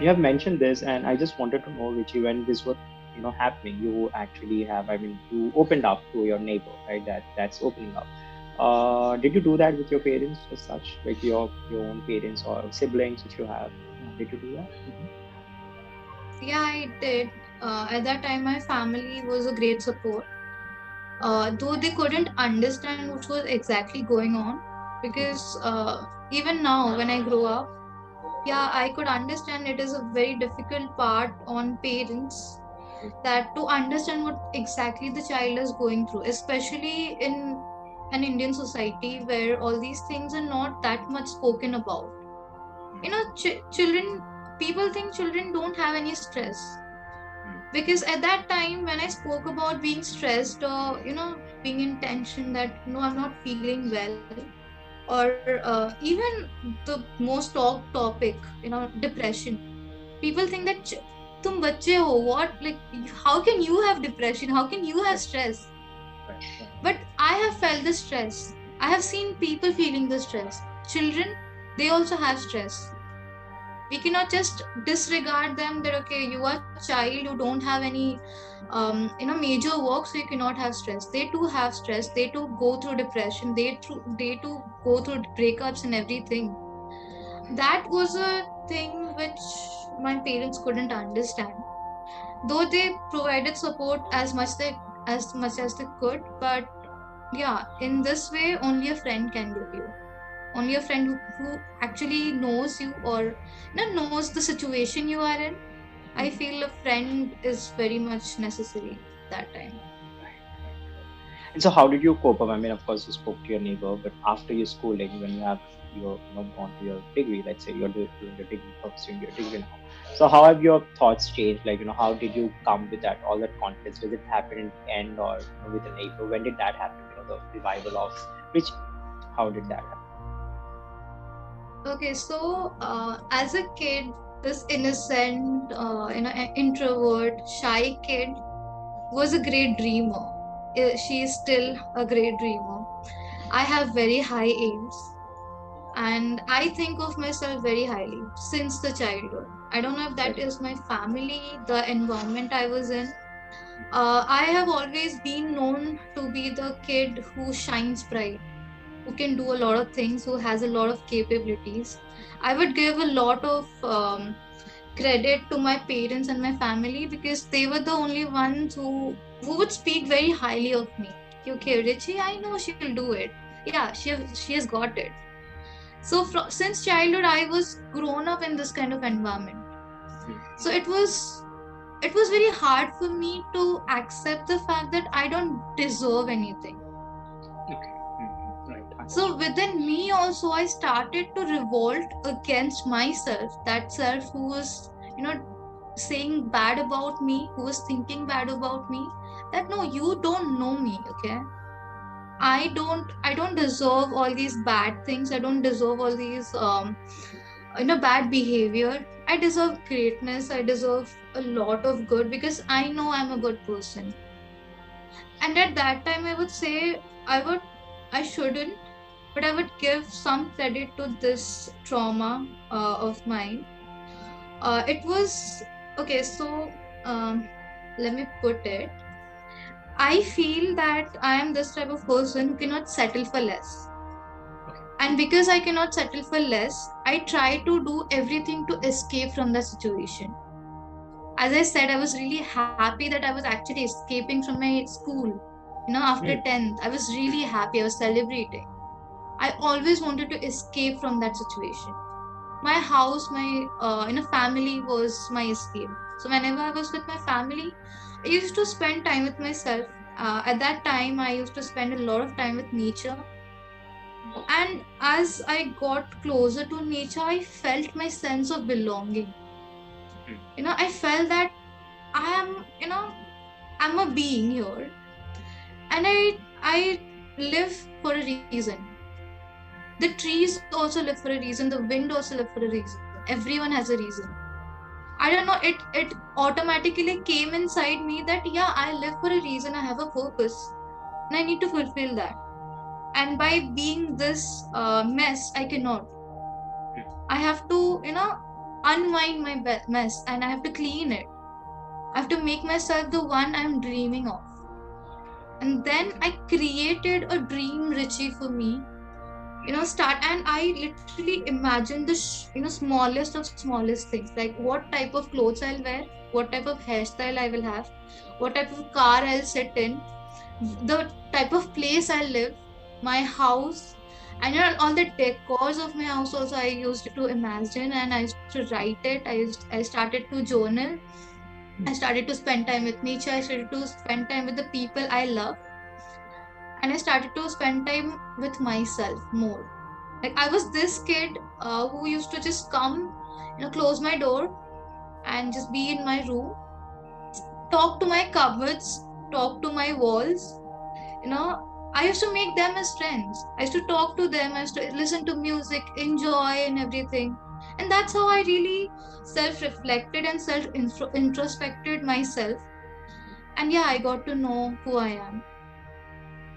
You have mentioned this, and I just wanted to know, Richie, when this was happening, you actually have, I mean, you opened up to your neighbor, right? That's opening up. Did you do that with your parents as such, like your own parents or siblings if you have? Did you do that? Yeah, I did. At that time, my family was a great support. Though they couldn't understand what was exactly going on, because even now, when I grow up, yeah, I could understand it is a very difficult part on parents, that to understand what exactly the child is going through, especially in an Indian society where all these things are not that much spoken about. Children, people think children don't have any stress, because at that time when I spoke about being stressed, or being in tension, that no, I'm not feeling well, or even the most talked topic, depression, people think that tum bacche ho, what, like, how can you have depression, how can you have Right, stress? right, right. But I have felt the stress. I have seen people feeling the stress. Children, they also have stress. We cannot just disregard them, that okay, you are child, you don't have any major work, so you cannot have stress. They too have stress, they too go through depression, they too go through breakups and everything. That was a thing which my parents couldn't understand, though they provided support as much as they could. But yeah, in this way only a friend can give you, only a friend who actually knows you, or knows the situation you are in. I feel a friend is very much necessary that time. Right, right, right. And so, how did you cope up? I mean, of course, you spoke to your neighbor, but after your schooling, when you have gone to your degree, let's say doing your degree, pursuing your degree now. So, how have your thoughts changed? Like, how did you come with that all that confidence? Does it happen in the end, or with a neighbor? When did that happen? The revival of which? How did that happen? Okay, so as a kid, this innocent, introvert, shy kid was a great dreamer. She is still a great dreamer. I have very high aims, and I think of myself very highly since the childhood. I don't know if that Right. is my family, the environment I was in. I have always been known to be the kid who shines bright, who can do a lot of things, who has a lot of capabilities. I would give a lot of credit to my parents and my family, because they were the only ones who would speak very highly of me. Okay, Richie, I know she'll do it. Yeah, she has got it. So since childhood, I was grown up in this kind of environment. So it was very hard for me to accept the fact that I don't deserve anything. Okay. Right. So Understood. within me also, I started to revolt against myself, that self who was, saying bad about me, who was thinking bad about me. That no, you don't know me, okay? I don't deserve all these bad things. I don't deserve all these bad behavior. I deserve greatness. I deserve a lot of good, because I know I'm a good person. And at that time, I would say I shouldn't, but I would give some credit to this trauma of mine. It was okay. So let me put it. I feel that I am this type of person who cannot settle for less. Okay. And because I cannot settle for less, I try to do everything to escape from the situation. As I said, I was really happy that I was actually escaping from my school. After Hmm. 10th, I was really happy. I was celebrating. I always wanted to escape from that situation. My house, my family was my escape. So whenever I was with my family, I used to spend time with myself. At that time, I used to spend a lot of time with nature. And as I got closer to nature, I felt my sense of belonging. I felt that I am, I'm a being here, and I live for a reason. The trees also live for a reason. The wind also live for a reason. Everyone has a reason. I don't know. It automatically came inside me that yeah, I live for a reason. I have a purpose, and I need to fulfill that. And by being this mess, I cannot. I have to, unwind my mess, and I have to clean it. I have to make myself the one I'm dreaming of. And then I created a dream Richie for me. Start, and I literally imagine the smallest of smallest things, like what type of clothes I'll wear, what type of hairstyle I will have, what type of car I'll sit in, the type of place I live, my house, and all the decors of my house also I used to imagine, and I used to write it. I started to journal. I started to spend time with nature. I started to spend time with the people I love, and I started to spend time with myself more. Like I was this kid who used to just come, close my door and just be in my room, talk to my cupboards, talk to my walls. I used to make them as friends. I used to talk to them. I used to listen to music, enjoy, and everything. And that's how I really self-reflected and self-introspected myself. And yeah, I got to know who I am.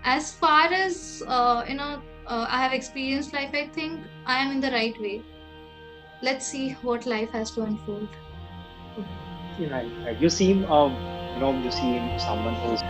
As far as I have experienced life, I think I am in the right way. Let's see what life has to unfold. Right, right. You seem, you seem someone who is